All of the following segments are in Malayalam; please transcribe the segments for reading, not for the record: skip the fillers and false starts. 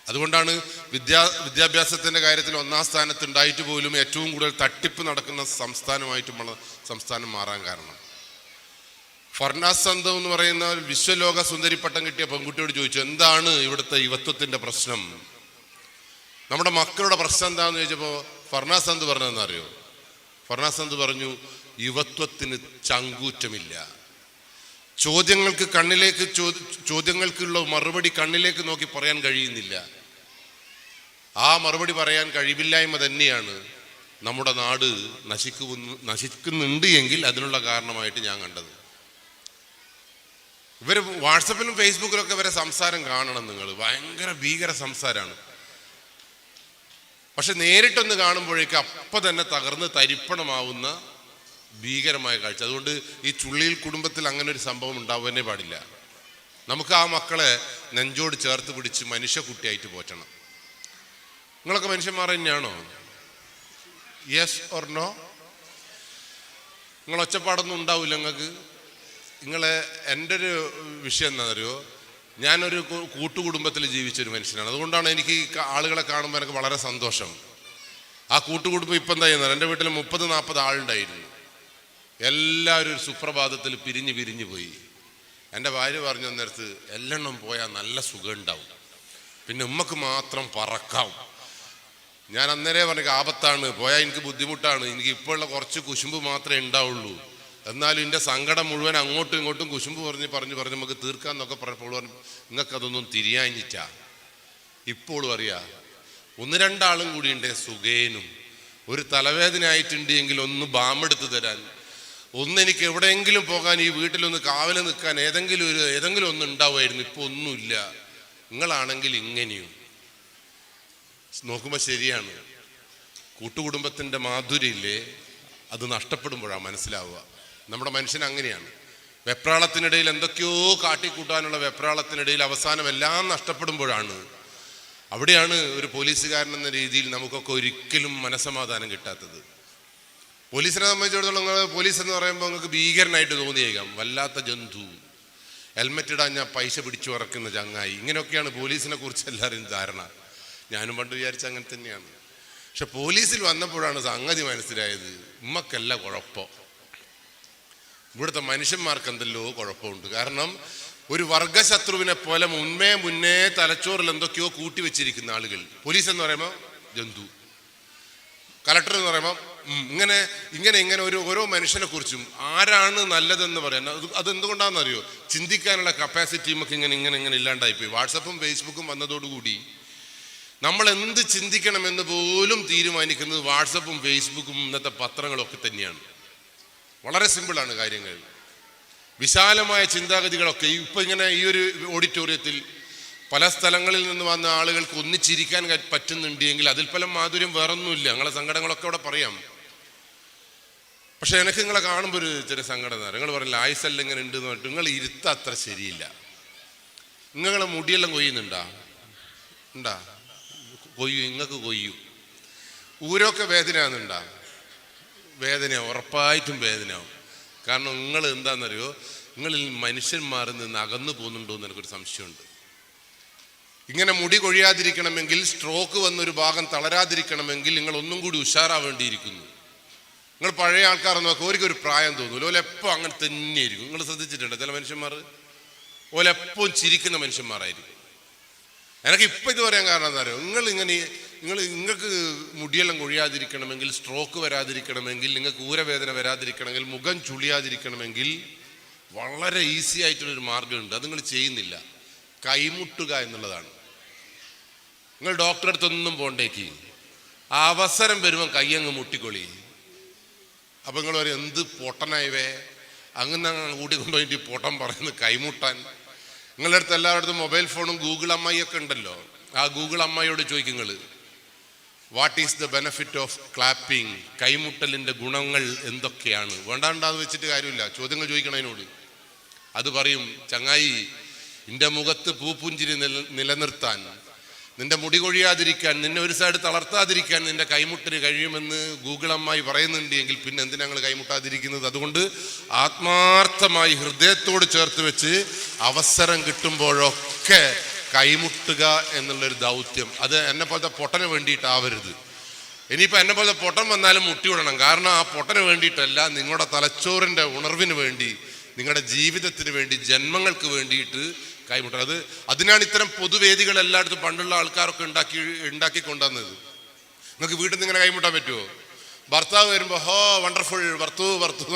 അതുകൊണ്ടാണ് വിദ്യാഭ്യാസത്തിൻ്റെ കാര്യത്തിൽ ഒന്നാം സ്ഥാനത്ത് ഉണ്ടായിട്ട് പോലും ഏറ്റവും കൂടുതൽ തട്ടിപ്പ് നടക്കുന്ന സംസ്ഥാനമായിട്ട് നമ്മളെ സംസ്ഥാനം മാറാൻ കാരണം. ഫർനാസ് സന്തം എന്ന് പറയുന്ന വിശ്വലോക സുന്ദരി പട്ടം കിട്ടിയ പെൺകുട്ടിയോട് ചോദിച്ചു, എന്താണ് ഇവിടുത്തെ യുവത്വത്തിൻ്റെ പ്രശ്നം, നമ്മുടെ മക്കളുടെ പ്രശ്നം എന്താണെന്ന് ചോദിച്ചപ്പോൾ ഫർനാസ് സന്ത് പറഞ്ഞതെന്ന് അറിയോ? ഫർനാസ് സന്ത് പറഞ്ഞു, യുവത്വത്തിന് ചങ്കൂറ്റമില്ല. ചോദ്യങ്ങൾക്കുള്ള മറുപടി കണ്ണിലേക്ക് നോക്കി പറയാൻ കഴിയുന്നില്ല. ആ മറുപടി പറയാൻ കഴിവില്ലായ്മ തന്നെയാണ് നമ്മുടെ നാട് നശിക്കുന്നുണ്ട് എങ്കിൽ അതിനുള്ള കാരണമായിട്ട് ഞാൻ കണ്ടത്. ഇവർ വാട്സപ്പിലും ഫേസ്ബുക്കിലൊക്കെ ഇവരെ സംസാരം കാണണം നിങ്ങൾ. ഭയങ്കര ഭീകര സംസാരമാണ്. പക്ഷെ നേരിട്ടൊന്ന് കാണുമ്പോഴേക്ക് അപ്പം തന്നെ തകർന്ന് തരിപ്പണമാവുന്ന ഭീകരമായ കാഴ്ച. അതുകൊണ്ട് ഈ ചുള്ളിയിൽ കുടുംബത്തിൽ അങ്ങനെ ഒരു സംഭവം ഉണ്ടാവാനേ പാടില്ല. നമുക്ക് ആ മക്കളെ നെഞ്ചോട് ചേർത്ത് പിടിച്ച് മനുഷ്യക്കുട്ടിയായിട്ട് പോറ്റണം. നിങ്ങളൊക്കെ മനുഷ്യന്മാർ തന്നെയാണോ? Yes or no? നിങ്ങൾ ഒച്ചപ്പാടൊന്നും ഉണ്ടാവില്ല നിങ്ങൾക്ക്. എൻ്റെ ഒരു വിഷയം എന്താണെന്നറിയോ, ഞാനൊരു കൂട്ടുകുടുംബത്തിൽ ജീവിച്ചൊരു മനുഷ്യനാണ്. അതുകൊണ്ടാണ് എനിക്ക് ഈ ആളുകളെ കാണുമ്പോൾ എനിക്ക് വളരെ സന്തോഷം. ആ കൂട്ടുകുടുംബം ഇപ്പം എന്താ ചെയ്യുന്നത്, എൻ്റെ വീട്ടിൽ 30-40 ആളുണ്ടായിരുന്നു. എല്ലാവരും ഒരു സുപ്രഭാതത്തിൽ പിരിഞ്ഞു പോയി. എൻ്റെ ഭാര്യ പറഞ്ഞു അന്നേരത്ത്, എല്ലെണ്ണം പോയാൽ നല്ല സുഖം ഉണ്ടാവും, പിന്നെ ഉമ്മക്ക് മാത്രം പറക്കാം. ഞാൻ അന്നേരേ പറഞ്ഞു, ആപത്താണ്, പോയാൽ എനിക്ക് ബുദ്ധിമുട്ടാണ്, എനിക്ക് ഇപ്പോൾ ഉള്ള കുറച്ച് കുശുമ്പ് മാത്രമേ ഉണ്ടാവുള്ളൂ, എന്നാലും എൻ്റെ സങ്കടം മുഴുവൻ അങ്ങോട്ടും ഇങ്ങോട്ടും കുശുമ്പ് പറഞ്ഞ് നമുക്ക് തീർക്കാമെന്നൊക്കെ പറഞ്ഞപ്പോൾ പറഞ്ഞു, നിങ്ങൾക്കതൊന്നും തിരിയാഞ്ഞിട്ടാ. ഇപ്പോൾ അറിയാ 1-2 ആളും കൂടി ഉണ്ട് സുഖേനും. ഒരു തലവേദന ആയിട്ടുണ്ട് എങ്കിൽ ഒന്ന് ബാമെടുത്ത് തരാൻ, എനിക്ക് എവിടെയെങ്കിലും പോകാൻ, ഈ വീട്ടിലൊന്ന് കാവല് നിൽക്കാൻ ഏതെങ്കിലും ഒന്ന് ഉണ്ടാവുമായിരുന്നു. ഇപ്പോൾ ഒന്നുമില്ല. നിങ്ങളാണെങ്കിൽ ഇങ്ങനെയും. നോക്കുമ്പോൾ ശരിയാണ്, കൂട്ടുകുടുംബത്തിൻ്റെ മാധുര്യമില്ലേ, അത് നഷ്ടപ്പെടുമ്പോഴാണ് മനസ്സിലാവുക. നമ്മുടെ മനുഷ്യൻ അങ്ങനെയാണ്. വെപ്രാളത്തിനിടയിൽ എന്തൊക്കെയോ കാട്ടിക്കൂട്ടാനുള്ള വെപ്രാളത്തിനിടയിൽ അവസാനം എല്ലാം നഷ്ടപ്പെടുമ്പോഴാണ്, അവിടെയാണ് ഒരു പോലീസുകാരൻ എന്ന രീതിയിൽ നമുക്കൊക്കെ ഒരിക്കലും മനസ്സമാധാനം കിട്ടാത്തത്. പോലീസിനെ സംബന്ധിച്ചിടത്തോളം പോലീസ് എന്ന് പറയുമ്പോൾ നിങ്ങൾക്ക് ഭീകരനായിട്ട് തോന്നിയേക്കാം, വല്ലാത്ത ജന്തു, ഹെൽമെറ്റ് ഇടാൻ ഞാൻ പൈസ പിടിച്ചു ഇറക്കുന്ന ചങ്ങായി, ഇങ്ങനെയൊക്കെയാണ് പോലീസിനെ കുറിച്ച് എല്ലാവരും ധാരണ. ഞാനും പണ്ട് വിചാരിച്ച അങ്ങനെ തന്നെയാണ്. പക്ഷെ പോലീസിൽ വന്നപ്പോഴാണ് സംഗതി മനസ്സിലായത്, ഉമ്മക്കല്ല കുഴപ്പം, ഇവിടുത്തെ മനുഷ്യന്മാർക്ക് എന്തെല്ലോ കുഴപ്പമുണ്ട്. കാരണം ഒരു വർഗശത്രുവിനെ പോലെ മുന്നേ തലച്ചോറിൽ എന്തൊക്കെയോ കൂട്ടി വെച്ചിരിക്കുന്ന ആളുകൾ. പോലീസ് എന്ന് പറയുമ്പോൾ ജന്തു, കലക്ടർ എന്ന് പറയുമ്പോൾ ഇങ്ങനെ ഓരോ മനുഷ്യനെ കുറിച്ചും ആരാണ് നല്ലതെന്ന് പറയാൻ, അതെന്തുകൊണ്ടാണെന്നറിയോ, ചിന്തിക്കാനുള്ള കപ്പാസിറ്റി നമുക്ക് ഇങ്ങനെ ഇല്ലാണ്ടായിപ്പോയി. വാട്സപ്പും ഫേസ്ബുക്കും വന്നതോടുകൂടി നമ്മൾ എന്ത് ചിന്തിക്കണമെന്ന് പോലും തീരുമാനിക്കുന്നത് വാട്സപ്പും ഫേസ്ബുക്കും ഇന്നത്തെ പത്രങ്ങളൊക്കെ തന്നെയാണ്. വളരെ സിമ്പിളാണ് കാര്യങ്ങൾ. വിശാലമായ ചിന്താഗതികളൊക്കെ ഇപ്പം ഇങ്ങനെ ഈ ഒരു ഓഡിറ്റോറിയത്തിൽ പല സ്ഥലങ്ങളിൽ നിന്ന് വന്ന ആളുകൾക്ക് ഒന്നിച്ചിരിക്കാൻ പറ്റുന്നുണ്ടെങ്കിൽ അതിൽ പല മാധുര്യം വേറൊന്നുമില്ല. നിങ്ങളെ സങ്കടങ്ങളൊക്കെ അവിടെ പറയാം. പക്ഷെ എനിക്ക് നിങ്ങളെ കാണുമ്പോൾ ഒരു ചെറിയ സങ്കടം തരാം. നിങ്ങൾ പറയില്ല ആയുസല്ല ഇങ്ങനെ ഉണ്ട് എന്ന് പറഞ്ഞിട്ട് നിങ്ങൾ ഇരുത്ത അത്ര ശരിയില്ല. നിങ്ങളെ മുടിയെല്ലാം കൊയ്യുന്നുണ്ടാ? നിങ്ങൾക്ക് കൊയ്യും. ഊരൊക്കെ വേദനയാകുന്നുണ്ടാ? വേദന ഉറപ്പായിട്ടും വേദനയാവും. കാരണം നിങ്ങൾ എന്താണെന്നറിയോ, നിങ്ങളിൽ മനുഷ്യന്മാരിൽ നിന്ന് അകന്നു പോകുന്നുണ്ടോ എന്ന് എനിക്കൊരു സംശയമുണ്ട്. ഇങ്ങനെ മുടി കൊഴിയാതിരിക്കണമെങ്കിൽ, സ്ട്രോക്ക് വന്നൊരു ഭാഗം തളരാതിരിക്കണമെങ്കിൽ നിങ്ങൾ ഒന്നും കൂടി ഉഷാറാവേണ്ടിയിരിക്കുന്നു. നിങ്ങൾ പഴയ ആൾക്കാർ നോക്കുക, ഒരിക്കലും പ്രായം തോന്നൂല, ഓലെപ്പോൾ അങ്ങനെ തന്നെയായിരിക്കും. നിങ്ങൾ ശ്രദ്ധിച്ചിട്ടുണ്ട് ചില മനുഷ്യന്മാർ ഓലെപ്പോഴും ചിരിക്കുന്ന മനുഷ്യന്മാരായിരിക്കും. എനിക്ക് ഇപ്പം ഇത് പറയാൻ കാരണം എന്താ പറയുക, നിങ്ങൾക്ക് മുടിയെല്ലാം കൊഴിയാതിരിക്കണമെങ്കിൽ, സ്ട്രോക്ക് വരാതിരിക്കണമെങ്കിൽ, നിങ്ങൾക്ക് ഊരവേദന വരാതിരിക്കണമെങ്കിൽ, മുഖം ചുളിയാതിരിക്കണമെങ്കിൽ വളരെ ഈസി ആയിട്ടുള്ളൊരു മാർഗമുണ്ട്. അത് നിങ്ങൾ ചെയ്യുന്നില്ല. കൈമുട്ടുക എന്നുള്ളതാണ്. നിങ്ങൾ ഡോക്ടറെ അടുത്തൊന്നും പോണ്ടേക്ക്, അവസരം വരുമ്പോൾ കയ്യങ്ങ് മുട്ടിക്കൊള്ളി. അപ്പം നിങ്ങൾ പറയും, എന്ത് പൊട്ടനായവേ, അങ്ങനെ കൂട്ടിക്കൊണ്ടുപോയിട്ട് പൊട്ടൻ പറയുന്നത് കൈമുട്ടാൻ. നിങ്ങളുടെ അടുത്ത് എല്ലായിടത്തും മൊബൈൽ ഫോണും ഗൂഗിൾ അമ്മായിയൊക്കെ ഉണ്ടല്ലോ. ആ ഗൂഗിൾ അമ്മായിയോട് ചോദിക്കുക, what is the benefit of clapping? കൈമുട്ടലിൻ്റെ ഗുണങ്ങൾ എന്തൊക്കെയാണ്? വേണ്ടാണ്ടാന്ന് വെച്ചിട്ട് കാര്യമില്ല, ചോദ്യങ്ങൾ ചോദിക്കണം അതിനോട്. അത് പറയും, ചങ്ങായി, നിന്റെ മുഖത്ത് പൂപ്പുഞ്ചിരി നിലനിർത്താൻ, നിന്റെ മുടി കൊഴിയാതിരിക്കാൻ, നിന്നെ ഒരു സൈഡ് തളർത്താതിരിക്കാൻ നിന്റെ കൈമുട്ടിന് കഴിയുമെന്ന് ഗൂഗിൾ അമ്മായി പറയുന്നുണ്ട് എങ്കിൽ പിന്നെ എന്തിനാ ഞങ്ങൾ കൈമുട്ടാതിരിക്കുന്നത്? അതുകൊണ്ട് ആത്മാർത്ഥമായി ഹൃദയത്തോട് ചേർത്ത് വെച്ച് അവസരം കിട്ടുമ്പോഴൊക്കെ കൈമുട്ടുക എന്നുള്ളൊരു ദൗത്യം അത് എന്നെ പോലത്തെ പൊട്ടന് വേണ്ടിയിട്ടാവരുത്. ഇനിയിപ്പോൾ എന്നെ പോലത്തെ പൊട്ടൻ വന്നാലും മുട്ടി വിടണം. കാരണം ആ പൊട്ടന് വേണ്ടിയിട്ടല്ല, നിങ്ങളുടെ തലച്ചോറിൻ്റെ ഉണർവിന് വേണ്ടി, നിങ്ങളുടെ ജീവിതത്തിന് വേണ്ടി, ജന്മങ്ങൾക്ക് വേണ്ടിയിട്ട് കൈമുട്ടണം. അതിനാണ് ഇത്തരം പൊതുവേദികൾ എല്ലായിടത്തും പണ്ടുള്ള ആൾക്കാരൊക്കെ ഉണ്ടാക്കി കൊണ്ടുവന്നത്. നിങ്ങൾക്ക് വീട്ടിൽ നിന്ന് ഇങ്ങനെ കൈമുട്ടാൻ പറ്റുമോ? ഭർത്താവ് വരുമ്പോൾ ഹോ വണ്ടർഫുൾ വർത്തു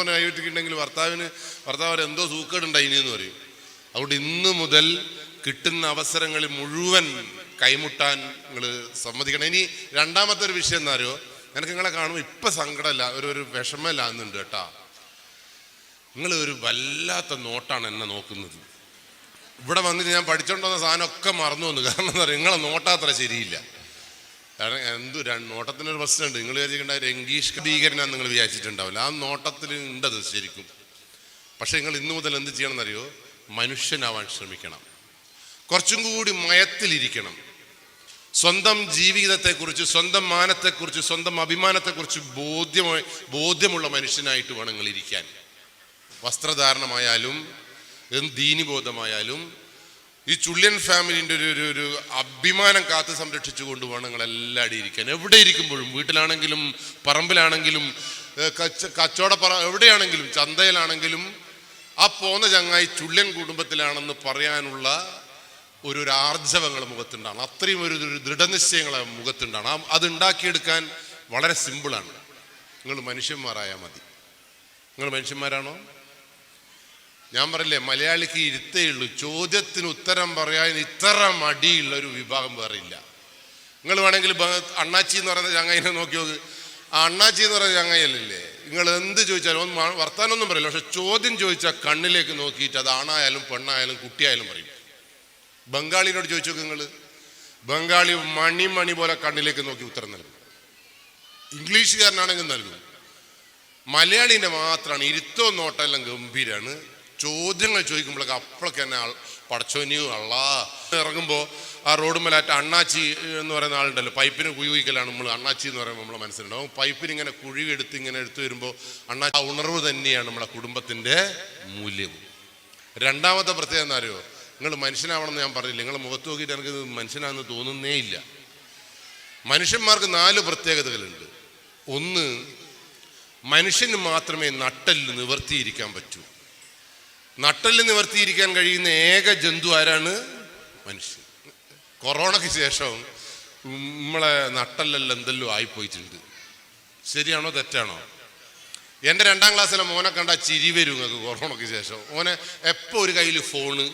എന്ന് കൈവിട്ടിട്ടുണ്ടെങ്കിൽ ഭർത്താവ് എന്തോ സൂക്കേടുണ്ടായിനി എന്ന് പറയും. അതുകൊണ്ട് ഇന്ന് മുതൽ കിട്ടുന്ന അവസരങ്ങളിൽ മുഴുവൻ കൈമുട്ടാൻ നിങ്ങൾ സമ്മതിക്കണം. ഇനി രണ്ടാമത്തെ ഒരു വിഷയം എന്താ അറിയോ, എനിക്ക് നിങ്ങളെ കാണുമ്പോൾ ഇപ്പം സങ്കടമല്ല, ഒരു വിഷമമില്ലാന്നുണ്ട് കേട്ടാ. നിങ്ങൾ ഒരു വല്ലാത്ത നോട്ടാണ് എന്നെ നോക്കുന്നത്. ഇവിടെ വന്നിട്ട് ഞാൻ പഠിച്ചോണ്ടുവന്ന സാധനമൊക്കെ മറന്നു വന്നു. കാരണം എന്താ പറയുക, നിങ്ങളെ നോട്ടാത്ര ശരിയില്ല. കാരണം നോട്ടത്തിനൊരു പ്രശ്നമുണ്ട്. നിങ്ങൾ വിചാരിക്കേണ്ട രംഗീഷ് ഭീകരനാന്ന് നിങ്ങൾ വിചാരിച്ചിട്ടുണ്ടാവില്ല. ആ നോട്ടത്തിൽ ഉണ്ടത് ശരിക്കും. പക്ഷെ നിങ്ങൾ ഇന്നു മുതൽ എന്ത് ചെയ്യണമെന്നറിയോ, മനുഷ്യനാവാൻ ശ്രമിക്കണം. കുറച്ചും കൂടി മയത്തിലിരിക്കണം. സ്വന്തം ജീവിതത്തെക്കുറിച്ച്, സ്വന്തം മാനത്തെക്കുറിച്ച്, സ്വന്തം അഭിമാനത്തെക്കുറിച്ച് ബോധ്യമുള്ള മനുഷ്യനായിട്ട് വേണം നിങ്ങൾ ഇരിക്കാൻ. വസ്ത്രധാരണമായാലും ദീനിബോധമായാലും ഈ ചുള്ളിയൻ ഫാമിലിൻ്റെ ഒരു അഭിമാനം കാത്തു സംരക്ഷിച്ചു കൊണ്ടുപോകണം നിങ്ങൾ എല്ലാവരും ഇരിക്കാൻ. എവിടെ ഇരിക്കുമ്പോഴും, വീട്ടിലാണെങ്കിലും പറമ്പിലാണെങ്കിലും എവിടെയാണെങ്കിലും, ചന്തയിലാണെങ്കിലും ആ പോന്ന ചങ്ങായി ചുള്ളിയൻ കുടുംബത്തിലാണെന്ന് പറയാനുള്ള ഒരു ആർജവങ്ങൾ മുഖത്തുണ്ടാണ്. അത്രയും ഒരു ദൃഢനിശ്ചയങ്ങളെ മുഖത്തുണ്ടാണ്. അത് ഉണ്ടാക്കിയെടുക്കാൻ വളരെ സിമ്പിളാണ്. നിങ്ങൾ മനുഷ്യന്മാരായാൽ മതി. നിങ്ങൾ മനുഷ്യന്മാരാണോ? ഞാൻ പറയില്ലേ, മലയാളിക്ക് ഇരുത്തേയുള്ളൂ. ചോദ്യത്തിന് ഉത്തരം പറയാൻ ഇത്ര മടിയുള്ള ഒരു വിഭാഗം വേറെ ഇല്ല. നിങ്ങൾ വേണമെങ്കിൽ അണ്ണാച്ചി എന്ന് പറയുന്ന ചങ്ങായിനെ നോക്കി നോക്ക്. ആ അണ്ണാച്ചി എന്ന് പറയുന്ന ചങ്ങായിയല്ലേ, നിങ്ങൾ എന്ത് ചോദിച്ചാലും വർത്താനൊന്നും പറയില്ല. പക്ഷെ ചോദ്യം ചോദിച്ചാൽ കണ്ണിലേക്ക് നോക്കിയിട്ട് അത് ആണായാലും പെണ്ണായാലും കുട്ടിയായാലും പറയും. ബംഗാളിനോട് ചോദിച്ചു നോക്ക് നിങ്ങൾ, ബംഗാളി മണി പോലെ കണ്ണിലേക്ക് നോക്കി ഉത്തരം നൽകും. ഇംഗ്ലീഷുകാരനാണെങ്കിൽ നൽകും. മലയാളീൻ്റെ മാത്രമാണ് ഇരുത്തോ നോട്ടെല്ലാം ഗംഭീരാണ്. ചോദ്യങ്ങൾ ചോദിക്കുമ്പോഴൊക്കെ അപ്പോഴൊക്കെ തന്നെ പടച്ചോനിയോ അള്ളാ ഇറങ്ങുമ്പോൾ ആ റോഡ് മേലായിട്ട് അണ്ണാച്ചി എന്ന് പറയുന്ന ആളുണ്ടല്ലോ, പൈപ്പിന് കുഴിക്കലാണ് നമ്മൾ അണ്ണാച്ചി എന്ന് പറയുമ്പോൾ നമ്മളെ മനസ്സിലുണ്ടാവും. പൈപ്പിന് ഇങ്ങനെ കുഴി ഇങ്ങനെ എടുത്തു വരുമ്പോൾ അണ്ണാച്ചി, ആ ഉണർവ് തന്നെയാണ് നമ്മളെ കുടുംബത്തിൻ്റെ മൂല്യം. രണ്ടാമത്തെ പ്രത്യേകത എന്താ അറിയോ, നിങ്ങൾ മനുഷ്യനാവണമെന്ന് ഞാൻ പറഞ്ഞില്ല. നിങ്ങൾ മുഖത്ത് നോക്കിയിട്ട് എനിക്ക് മനുഷ്യനാണെന്ന് തോന്നുന്നേ ഇല്ല. മനുഷ്യന്മാർക്ക് 4 പ്രത്യേകതകളുണ്ട്. ഒന്ന്, മനുഷ്യന് മാത്രമേ നട്ടെല്ല് നിവർത്തിയിരിക്കാൻ പറ്റൂ. നട്ടെല്ല് നിവർത്തിയിരിക്കാൻ കഴിയുന്ന ഏക ജന്തു ആരാണ്? മനുഷ്യൻ. കൊറോണയ്ക്ക് ശേഷം നമ്മളെ നട്ടെല്ലെല്ലാം എന്തെല്ലോ ആയിപ്പോയിട്ടുണ്ട്. ശരിയാണോ തെറ്റാണോ? എൻ്റെ 2ാം ക്ലാസ്സിലെ മോനെ കണ്ടാൽ ചിരി വരും നിങ്ങൾക്ക്. കൊറോണയ്ക്ക് ശേഷം മോനെ എപ്പോൾ ഒരു കയ്യിൽ ഫോണ്,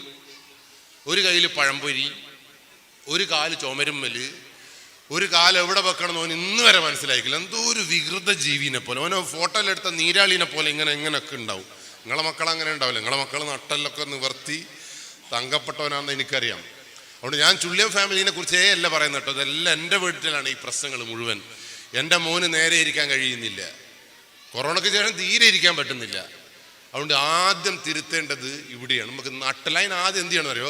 ഒരു കയ്യിൽ പഴംപൊരി, ഒരു കാല് ചുമരുമ്മല്, ഒരു കാലം എവിടെ വെക്കണമെന്ന് ഓൻ ഇന്ന് വരെ മനസ്സിലാക്കില്ല. എന്തോ ഒരു വികൃത ജീവിനെ പോലെ, ഓനോ ഫോട്ടോയിലെടുത്ത നീരാളിനെ പോലെ ഇങ്ങനെയൊക്കെ ഉണ്ടാവും. നിങ്ങളെ മക്കൾ അങ്ങനെ ഉണ്ടാവില്ല. നിങ്ങളെ മക്കൾ നട്ടെല്ലൊക്കെ നിവർത്തി തങ്കപ്പെട്ടവനാണെന്ന് എനിക്കറിയാം. അതുകൊണ്ട് ഞാൻ ചുള്ളിയൻ ഫാമിലിനെ കുറിച്ചേ അല്ല പറയുന്നത് കേട്ടോ. ഇതെല്ലാം എൻ്റെ വീട്ടിലാണ് ഈ പ്രശ്നങ്ങൾ മുഴുവൻ. എൻ്റെ മോന് നേരെ ഇരിക്കാൻ കഴിയുന്നില്ല. കൊറോണയ്ക്ക് ശേഷം തീരെ ഇരിക്കാൻ പറ്റുന്നില്ല. അതുകൊണ്ട് ആദ്യം തിരുത്തേണ്ടത് ഇവിടെയാണ്. നമുക്ക് നട്ടലതിന് ആദ്യം എന്ത് ചെയ്യണമെന്ന് അറിയോ,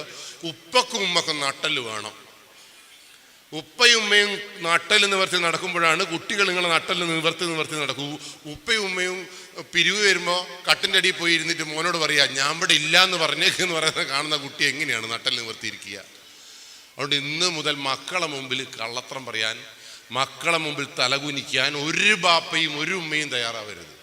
ഉപ്പക്കും ഉമ്മക്കും നട്ടല് വേണം. ഉപ്പയും ഉമ്മയും നട്ടല് നിവർത്തി നടക്കുമ്പോഴാണ് കുട്ടികൾ നിങ്ങളെ നട്ടല് നിവർത്തി നടക്കൂ. ഉപ്പയും ഉമ്മയും പിരിവ് വരുമ്പോൾ കട്ടിൻ്റെ അടിയിൽ പോയി ഇരുന്നിട്ട് മോനോട് പറയുക ഞാൻ ഇവിടെ ഇല്ല എന്ന് പറഞ്ഞേക്കെന്ന് പറയുന്നത് കാണുന്ന കുട്ടി എങ്ങനെയാണ് നട്ടല് നിവർത്തിയിരിക്കുക? അതുകൊണ്ട് ഇന്ന് മുതൽ മക്കളെ മുമ്പിൽ കള്ളത്തരം പറയാൻ, മക്കളെ മുമ്പിൽ തലകുനിക്കാൻ ഒരു ബാപ്പയും ഒരു ഉമ്മയും തയ്യാറാവരുത്.